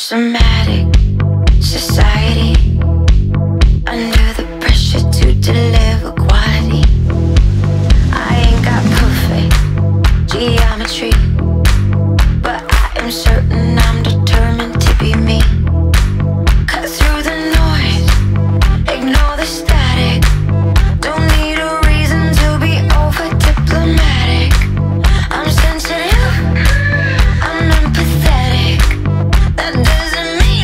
Dramatic society, under the pressure to deliver quality. I ain't got perfect geometry, but I am certain I'm determined to be me. Cut through the noise, ignore the static. Don't need a reason to be over diplomatic. I'm sensitive, I'm empathetic. That doesn't mean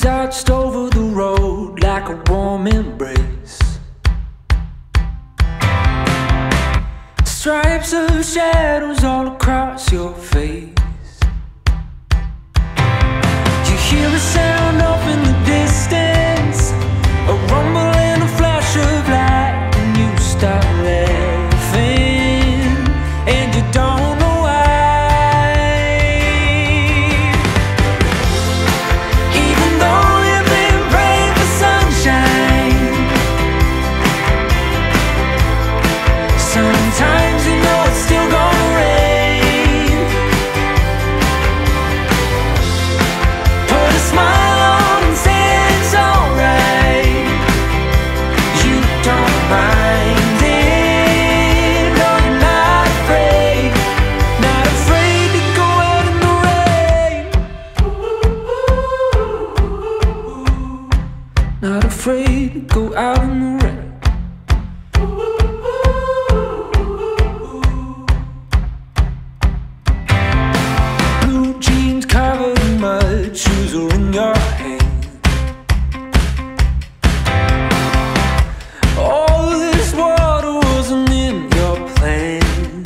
touched over the road like a warm embrace. Stripes of shadows all across your face. You hear a sound off in the distance, a rumble and a flash of light, and you start laughing, and you don't know why. Even though you've been praying for sunshine, sometimes you know it's still gonna rain. Put a smile on and say it's alright. You don't mind it, no, you're not afraid. Not afraid to go out in the rain. Not afraid to go out in the rain. Blue jeans covered in mud, shoes are in your hand. All this water wasn't in your plan,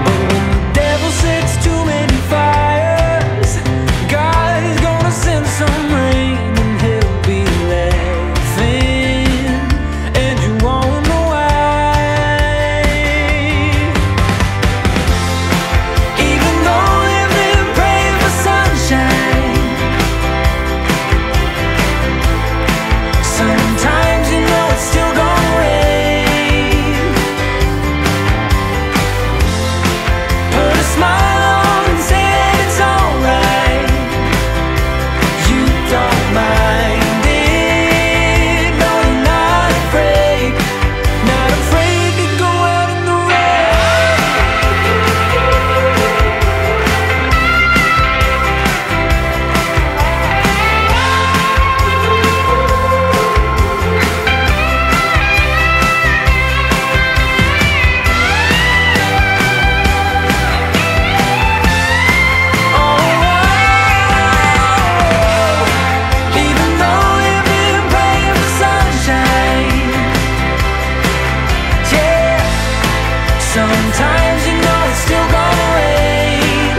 but when the devil sets too many fires, God is gonna send some rain, and he'll be laughing, and you won't know why. Even though you've been praying for sunshine, sometimes you know it's still gonna rain. Put a smile on and say that it's alright. You don't mind it, no, you're not afraid. Not afraid to go out in the Even though you've been praying for sunshine, yeah, sometimes you know it's still gonna rain.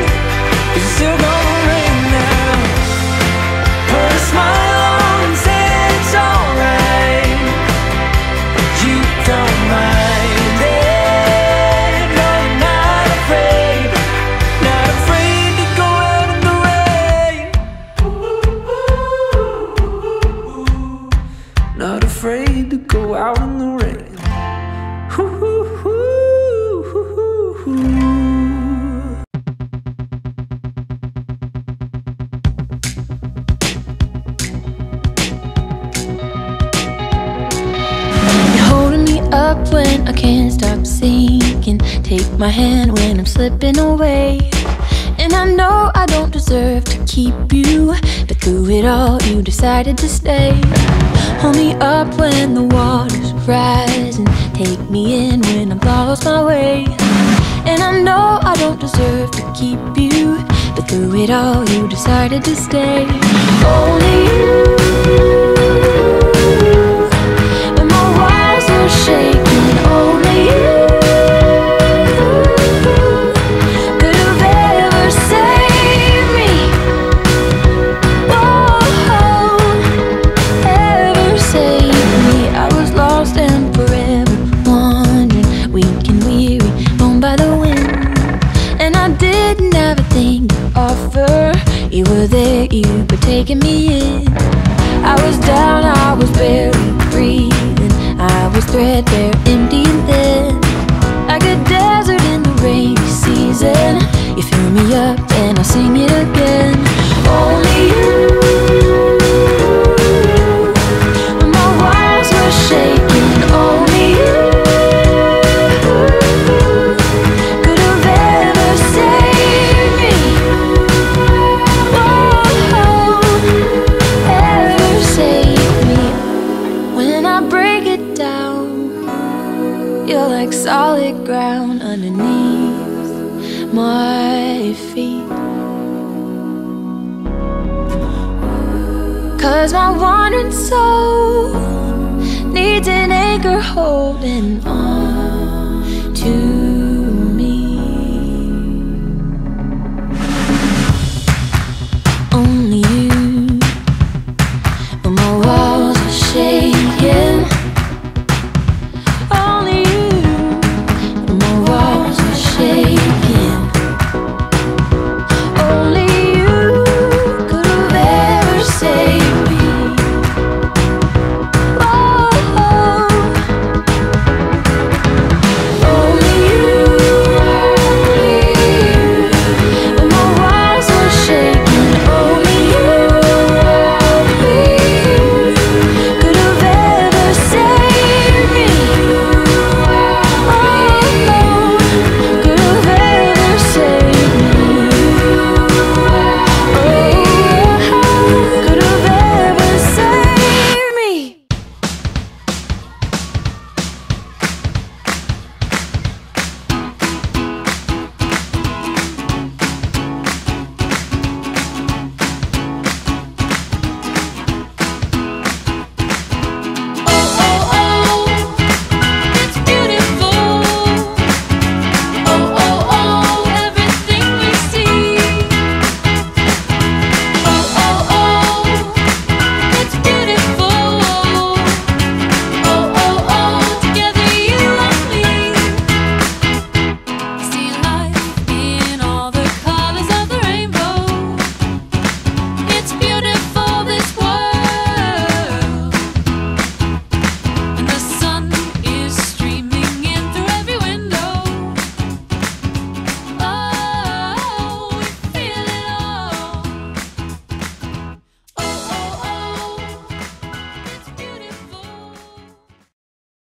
It's still gonna rain now. Put a smile on and say it's alright. You don't mind it, no, you're not afraid. Not afraid to go out in the rain. Not afraid to go out in the rain. You're holding me up when I can't stop sinking. Take my hand when I'm slipping away. And I know I don't deserve to keep you, but through it all you decided to stay. Hold me up when the water's rising. Take me in when I've lost my way. And I know I don't deserve to keep you, but through it all you decided to stay. Only you. When my walls were shaking, only you could have ever saved me. Whoa, ever saved me. I was lost and forever wandering, weak and weary, blown by the wind. And I didn't have a thing to offer. You were there, you were taking me in. I was down, I was barely breathing. I was threadbare, empty and thin, like a desert in the rainy season. You fill me up and I'll sing it again. Only you. When my walls were shaking, only you could have ever saved me. Whoa, ever saved me. When I break it down, you're like solid ground underneath my feet. 'cause my wandering soul needs an anchor holding on to